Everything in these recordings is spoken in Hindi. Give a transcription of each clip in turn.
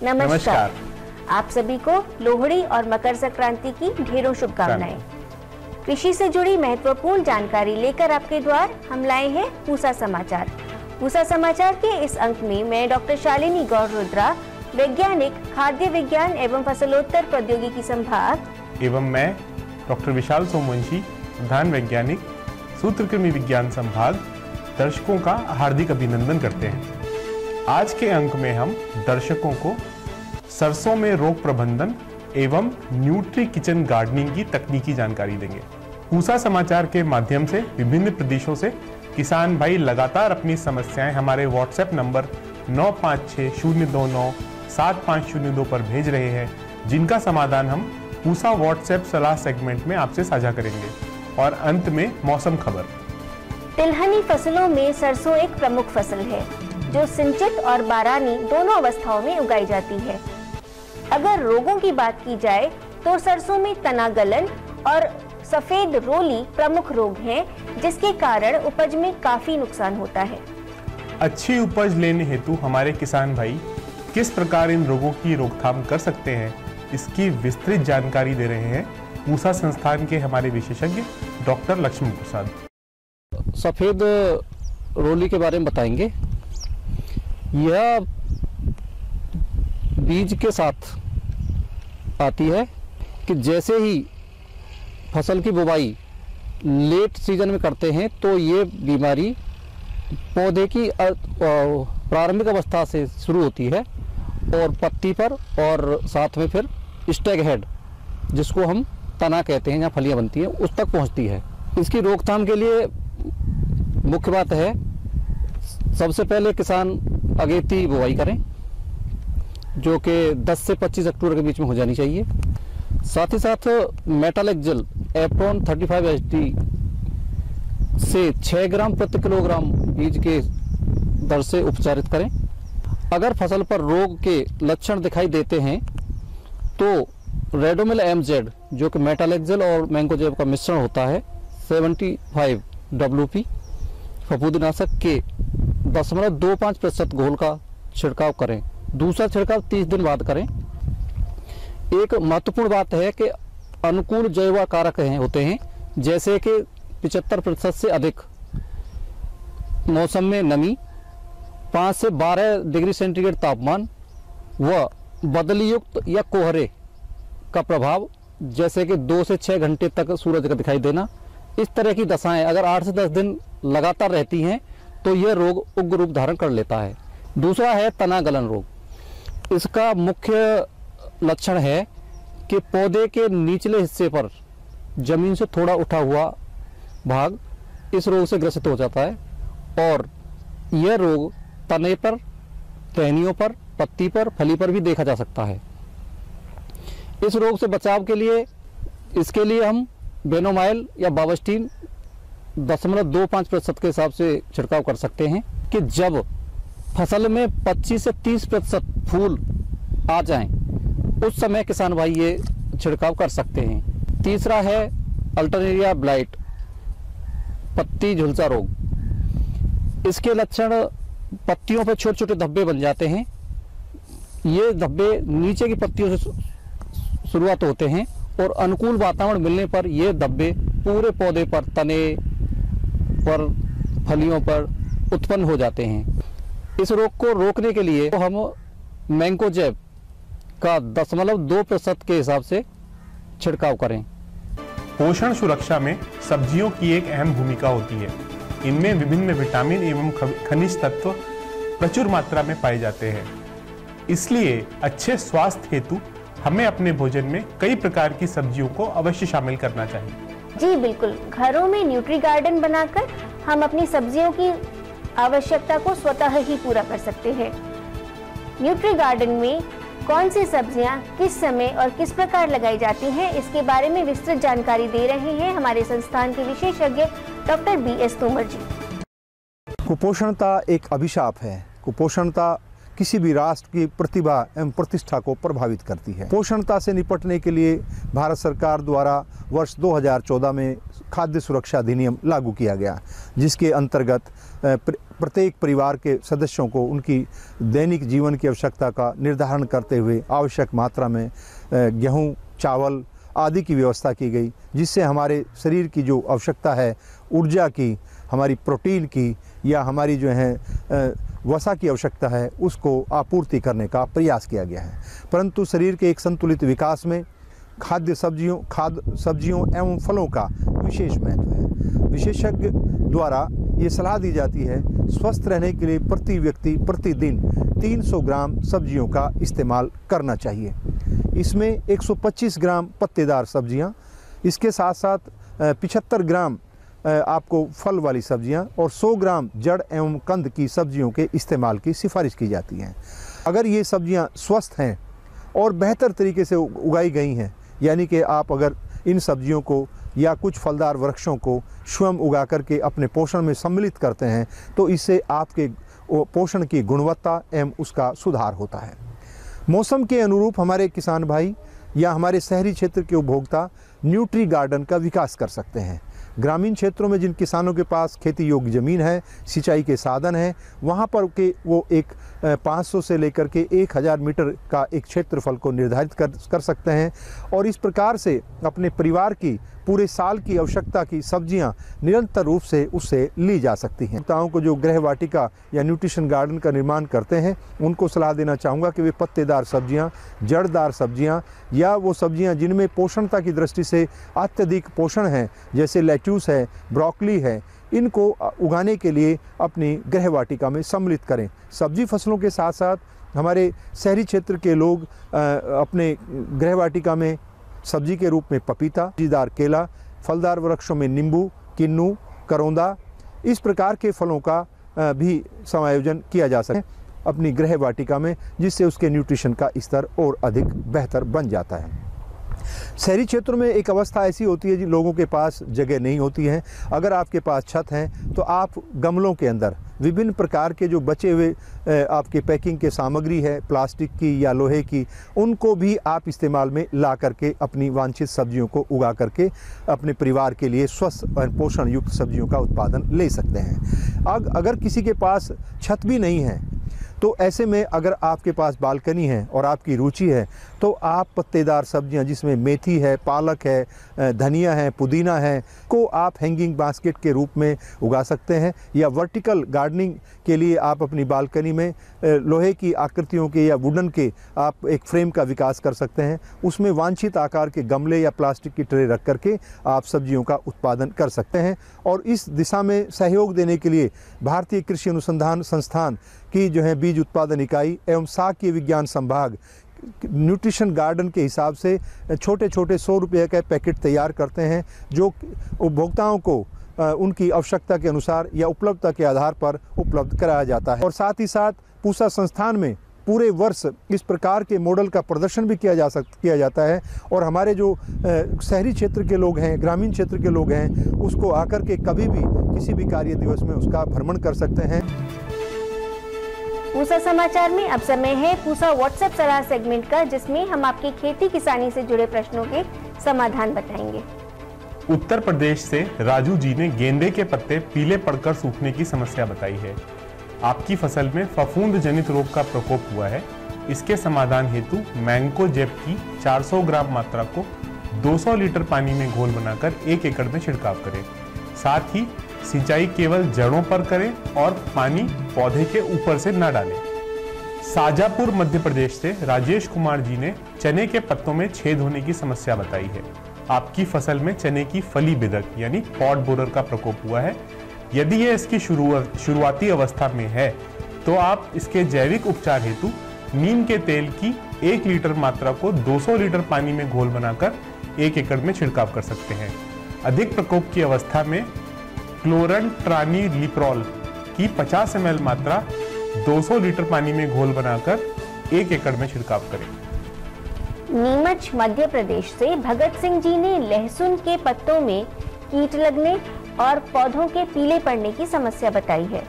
नमस्कार। आप सभी को लोहड़ी और मकर संक्रांति की ढेरों शुभकामनाएं। कृषि से जुड़ी महत्वपूर्ण जानकारी लेकर आपके द्वार हम लाए हैं पूसा समाचार। पूसा समाचार के इस अंक में मैं डॉक्टर शालिनी गौर रुद्रा, वैज्ञानिक, खाद्य विज्ञान एवं फसलोत्तर प्रौद्योगिकी संभाग, एवं मैं डॉक्टर विशाल सोमवंशी, प्रधान वैज्ञानिक, सूत्रकृमि विज्ञान संभाग, दर्शकों का हार्दिक अभिनंदन करते हैं। आज के अंक में हम दर्शकों को सरसों में रोग प्रबंधन एवं न्यूट्री किचन गार्डनिंग की तकनीकी जानकारी देंगे। पूसा समाचार के माध्यम से विभिन्न प्रदेशों से किसान भाई लगातार अपनी समस्याएं हमारे व्हाट्सएप नंबर 9560297502 पर भेज रहे हैं, जिनका समाधान हम पूसा व्हाट्सएप सलाह सेगमेंट में आपसे साझा करेंगे। और अंत में मौसम खबर। तिलहनी फसलों में सरसों एक प्रमुख फसल है जो सिंचित और बारानी दोनों अवस्थाओं में उगाई जाती है। अगर रोगों की बात की जाए तो सरसों में तना गलन और सफेद रोली प्रमुख रोग हैं, जिसके कारण उपज में काफी नुकसान होता है। अच्छी उपज लेने हेतु हमारे किसान भाई किस प्रकार इन रोगों की रोकथाम कर सकते हैं, इसकी विस्तृत जानकारी दे रहे हैं पूसा संस्थान के हमारे विशेषज्ञ डॉक्टर लक्ष्मण प्रसाद। सफेद रोली के बारे में बताएंगे। यह बीज के साथ आती है कि जैसे ही फसल की बुवाई लेट सीजन में करते हैं तो ये बीमारी पौधे की प्रारंभिक अवस्था से शुरू होती है और पत्ती पर और साथ में फिर स्टैग हेड, जिसको हम तना कहते हैं, जहाँ फलियाँ बनती हैं, उस तक पहुँचती है। इसकी रोकथाम के लिए मुख्य बात है, सबसे पहले किसान अगेती बुवाई करें, जो कि 10 से 25 अक्टूबर के बीच में हो जानी चाहिए। साथ ही साथ मेटालेक्जल एप्रोन 35 HD से 6 ग्राम प्रति किलोग्राम बीज के दर से उपचारित करें। अगर फसल पर रोग के लक्षण दिखाई देते हैं तो रेडोमिल MZ, जो कि मेटालेक्जल और मैंकोजेब का मिश्रण होता है, 75 WP फफूंदीनाशक के 0.25% घोल का छिड़काव करें। दूसरा छिड़काव 30 दिन बाद करें। एक महत्वपूर्ण बात है कि अनुकूल जैव कारक होते हैं, जैसे कि 75% से अधिक मौसम में नमी, 5 से 12 डिग्री सेंटीग्रेड तापमान व बदली युक्त या कोहरे का प्रभाव, जैसे कि 2 से 6 घंटे तक सूरज का दिखाई देना। इस तरह की दशाएं अगर 8 से 10 दिन लगातार रहती हैं तो यह रोग उग्र रूप धारण कर लेता है। दूसरा है तना गलन रोग। इसका मुख्य लक्षण है कि पौधे के निचले हिस्से पर जमीन से थोड़ा उठा हुआ भाग इस रोग से ग्रसित हो जाता है और यह रोग तने पर, टहनियों पर, पत्ती पर, फली पर भी देखा जा सकता है। इस रोग से बचाव के लिए इसके लिए हम बेनोमाइल या बावस्टीन 0.25% के हिसाब से छिड़काव कर सकते हैं कि जब फसल में 25 से 30% फूल आ जाएं, उस समय किसान भाई ये छिड़काव कर सकते हैं। तीसरा है अल्टरनेरिया ब्लाइट, पत्ती झुलसा रोग। इसके लक्षण पत्तियों पर छोटे छोटे धब्बे बन जाते हैं। ये धब्बे नीचे की पत्तियों से शुरुआत होते हैं और अनुकूल वातावरण मिलने पर ये धब्बे पूरे पौधे पर, तने पर, फलियों पर उत्पन्न हो जाते हैं। इस रोग को रोकने के लिए हम मैंकोजेब का 0.2% के हिसाब से छिड़काव करें। पोषण सुरक्षा में सब्जियों की एक अहम भूमिका होती है। इनमें विभिन्न विटामिन एवं खनिज तत्व प्रचुर मात्रा में पाए जाते हैं। इसलिए अच्छे स्वास्थ्य हेतु हमें अपने भोजन में कई प्रकार की सब्जियों को अवश्य शामिल करना चाहिए। जी बिल्कुल, घरों में न्यूट्री गार्डन बनाकर हम अपनी सब्जियों की आवश्यकता को स्वतः ही पूरा कर सकते हैं। न्यूट्री गार्डन में कौन सी सब्जियां किस समय और किस प्रकार लगाई जाती हैं, इसके बारे में विस्तृत जानकारी दे रहे हैं हमारे संस्थान के विशेषज्ञ डॉक्टर BS तोमर जी। कुपोषणता एक अभिशाप है। कुपोषणता किसी भी राष्ट्र की प्रतिभा एवं प्रतिष्ठा को प्रभावित करती है। पोषणता से निपटने के लिए भारत सरकार द्वारा वर्ष 2014 में खाद्य सुरक्षा अधिनियम लागू किया गया, जिसके अंतर्गत प्रत्येक परिवार के सदस्यों को उनकी दैनिक जीवन की आवश्यकता का निर्धारण करते हुए आवश्यक मात्रा में गेहूं, चावल आदि की व्यवस्था की गई, जिससे हमारे शरीर की जो आवश्यकता है ऊर्जा की, हमारी प्रोटीन की या हमारी जो है वसा की आवश्यकता है, उसको आपूर्ति करने का प्रयास किया गया है। परंतु शरीर के एक संतुलित विकास में खाद्य सब्जियों एवं फलों का विशेष महत्व है। विशेषज्ञ द्वारा ये सलाह दी जाती है स्वस्थ रहने के लिए प्रति व्यक्ति प्रतिदिन 300 ग्राम सब्जियों का इस्तेमाल करना चाहिए। इसमें 125 ग्राम पत्तेदार सब्जियां, इसके साथ साथ 75 ग्राम आपको फल वाली सब्जियां और 100 ग्राम जड़ एवं कंद की सब्जियों के इस्तेमाल की सिफारिश की जाती है। अगर ये सब्जियां स्वस्थ हैं और बेहतर तरीके से उगाई गई हैं, यानी कि आप अगर इन सब्जियों को या कुछ फलदार वृक्षों को स्वयं उगा करके अपने पोषण में सम्मिलित करते हैं, तो इससे आपके पोषण की गुणवत्ता एवं उसका सुधार होता है। मौसम के अनुरूप हमारे किसान भाई या हमारे शहरी क्षेत्र के उपभोक्ता न्यूट्री गार्डन का विकास कर सकते हैं। ग्रामीण क्षेत्रों में जिन किसानों के पास खेती योग्य ज़मीन है, सिंचाई के साधन हैं, वहाँ पर के वो एक 500 से लेकर के 1000 मीटर का एक क्षेत्रफल को निर्धारित कर सकते हैं और इस प्रकार से अपने परिवार की पूरे साल की आवश्यकता की सब्जियां निरंतर रूप से उससे ली जा सकती हैं। उपभोक्ताओं को जो गृह वाटिका या न्यूट्रिशन गार्डन का निर्माण करते हैं, उनको सलाह देना चाहूँगा कि वे पत्तेदार सब्जियां, जड़दार सब्जियां या वो सब्जियां जिनमें पोषणता की दृष्टि से अत्यधिक पोषण है, जैसे लेट्यूस है, ब्रोकली है, इनको उगाने के लिए अपनी गृह वाटिका में सम्मिलित करें। सब्जी फसलों के साथ साथ हमारे शहरी क्षेत्र के लोग अपने गृह वाटिका में सब्जी के रूप में पपीता, फलीदार केला, फलदार वृक्षों में नींबू, किन्नू, करौंदा, इस प्रकार के फलों का भी समायोजन किया जा सके अपनी गृह वाटिका में, जिससे उसके न्यूट्रिशन का स्तर और अधिक बेहतर बन जाता है। शहरी क्षेत्रों में एक अवस्था ऐसी होती है जिन लोगों के पास जगह नहीं होती है। अगर आपके पास छत है तो आप गमलों के अंदर विभिन्न प्रकार के जो बचे हुए आपके पैकिंग के सामग्री है, प्लास्टिक की या लोहे की, उनको भी आप इस्तेमाल में ला करके अपनी वांछित सब्जियों को उगा करके अपने परिवार के लिए स्वस्थ और पोषण युक्त सब्जियों का उत्पादन ले सकते हैं। अगर किसी के पास छत भी नहीं है तो ऐसे में अगर आपके पास बालकनी है और आपकी रुचि है तो आप पत्तेदार सब्जियां जिसमें मेथी है, पालक है, धनिया है, पुदीना है, को आप हैंगिंग बास्केट के रूप में उगा सकते हैं या वर्टिकल गार्डनिंग के लिए आप अपनी बालकनी में लोहे की आकृतियों के या वुडन के आप एक फ्रेम का विकास कर सकते हैं। उसमें वांछित आकार के गमले या प्लास्टिक की ट्रे रख करके आप सब्जियों का उत्पादन कर सकते हैं। और इस दिशा में सहयोग देने के लिए भारतीय कृषि अनुसंधान संस्थान की जो है बीज उत्पादन इकाई एवं साक्य विज्ञान संभाग न्यूट्रिशन गार्डन के हिसाब से छोटे छोटे 100 रुपये का पैकेट तैयार करते हैं, जो उपभोक्ताओं को उनकी आवश्यकता के अनुसार या उपलब्धता के आधार पर उपलब्ध कराया जाता है। और साथ ही साथ पूसा संस्थान में पूरे वर्ष इस प्रकार के मॉडल का प्रदर्शन भी किया जाता है और हमारे जो शहरी क्षेत्र के लोग हैं, ग्रामीण क्षेत्र के लोग हैं, उसको आकर के कभी भी किसी भी कार्य दिवस में उसका भ्रमण कर सकते हैं। पूसा समाचार में अब समय है पूसा व्हाट्सएप सलाह सेगमेंट का, जिसमें हम आपकी खेती किसानी से जुड़े प्रश्नों के समाधान बताएंगे। उत्तर प्रदेश से राजू जी ने गेंदे के पत्ते पीले पड़कर सूखने की समस्या बताई है। आपकी फसल में फफूंद जनित रोग का प्रकोप हुआ है। इसके समाधान हेतु मैंको जेब की 400 ग्राम मात्रा को 200 लीटर पानी में घोल बनाकर 1 एकड़ में छिड़काव करें। साथ ही सिंचाई केवल जड़ों पर करें और पानी पौधे के ऊपर से न डालें। साजापुर मध्य प्रदेश से राजेश कुमार जी ने चने के पत्तों में छेद होने की समस्या बताई है। आपकी फसल में चने की फली बिदक यानी पॉड बोरर का प्रकोप हुआ है। यदि यह इसकी शुरुआती अवस्था में है तो आप इसके जैविक उपचार हेतु नीम के तेल की 1 लीटर मात्रा को 200 लीटर पानी में घोल बनाकर 1 एकड़ में छिड़काव कर सकते हैं। अधिक प्रकोप की अवस्था में क्लोरनट्रानिलिप्रोल की 50 ml मात्रा 200 लीटर पानी में घोल बनाकर 1 एकड़ में छिड़काव करें। नीमच मध्य प्रदेश से भगत सिंह जी ने लहसुन के पत्तों में कीट लगने और पौधों के पीले पड़ने की समस्या बताई है।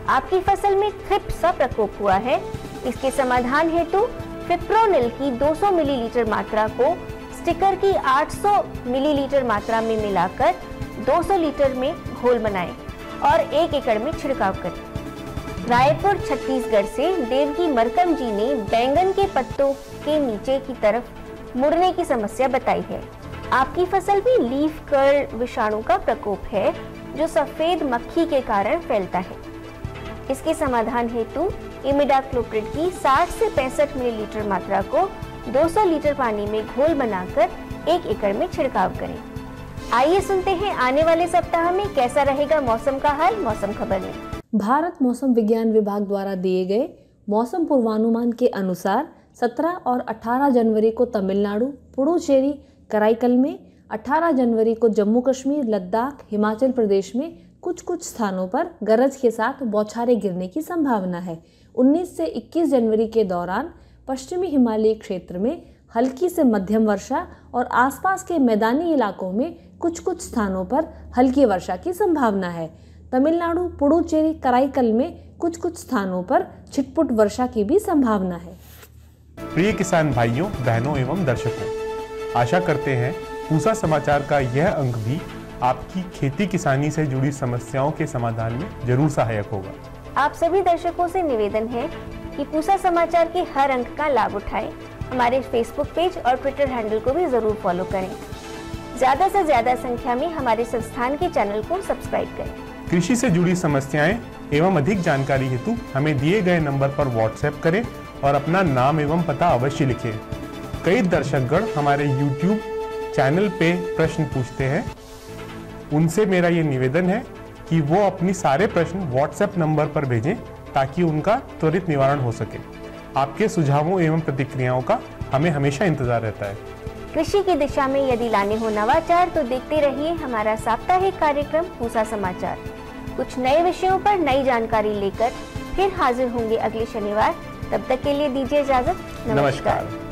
आपकी फसल में थ्रिप्स का प्रकोप हुआ है। इसके समाधान हेतु फिप्रोनिल की 200 मिलीलीटर मात्रा को स्टिकर की 800 मिलीलीटर मात्रा में मिलाकर 200 लीटर में घोल बनाएं और 1 एकड़ में छिड़काव करें। रायपुर छत्तीसगढ़ से देवकी मरकम जी ने बैंगन के पत्तों के नीचे की तरफ मुड़ने की समस्या बताई है। आपकी फसल में लीफ कर्ल विषाणु का प्रकोप है जो सफेद मक्खी के कारण फैलता है। इसके समाधान हेतु इमिडाक्लोप्रिड की 60 से 65 मिलीलीटर मात्रा को 200 लीटर पानी में घोल बनाकर 1 एकड़ में छिड़काव करें। आइए सुनते हैं आने वाले सप्ताह में कैसा रहेगा मौसम का हाल मौसम खबर में। भारत मौसम विज्ञान विभाग द्वारा दिए गए मौसम पूर्वानुमान के अनुसार 17 और 18 जनवरी को तमिलनाडु, पुडुचेरी, कराईकल में, 18 जनवरी को जम्मू कश्मीर, लद्दाख, हिमाचल प्रदेश में कुछ कुछ स्थानों पर गरज के साथ बौछारें गिरने की संभावना है। 19 से 21 जनवरी के दौरान पश्चिमी हिमालयी क्षेत्र में हल्की से मध्यम वर्षा और आसपास के मैदानी इलाकों में कुछ कुछ स्थानों पर हल्की वर्षा की संभावना है। तमिलनाडु, पुडुचेरी, कराईकल में कुछ कुछ स्थानों पर छिटपुट वर्षा की भी संभावना है। प्रिय किसान भाइयों, बहनों एवं दर्शकों, आशा करते हैं पूसा समाचार का यह अंक भी आपकी खेती किसानी से जुड़ी समस्याओं के समाधान में जरूर सहायक होगा। आप सभी दर्शकों से निवेदन है कि पूसा समाचार के हर अंक का लाभ उठाएं। हमारे फेसबुक पेज और ट्विटर हैंडल को भी जरूर फॉलो करें। ज्यादा से ज्यादा संख्या में हमारे संस्थान के चैनल को सब्सक्राइब करें। कृषि से जुड़ी समस्याएं एवं अधिक जानकारी हेतु हमें दिए गए नंबर पर व्हाट्सएप करें और अपना नाम एवं पता अवश्य लिखें। कई दर्शकगण हमारे YouTube चैनल पे प्रश्न पूछते हैं। उनसे मेरा ये निवेदन है कि वो अपनी सारे प्रश्न व्हाट्सएप नंबर पर भेजें ताकि उनका त्वरित निवारण हो सके। आपके सुझावों एवं प्रतिक्रियाओं का हमें हमेशा इंतजार रहता है। कृषि की दिशा में यदि लाने हो नवाचार तो देखते रहिए हमारा साप्ताहिक कार्यक्रम पूसा समाचार। कुछ नए विषयों पर नई जानकारी लेकर फिर हाजिर होंगे अगले शनिवार। तब तक के लिए दीजिए इजाजत। नमस्कार।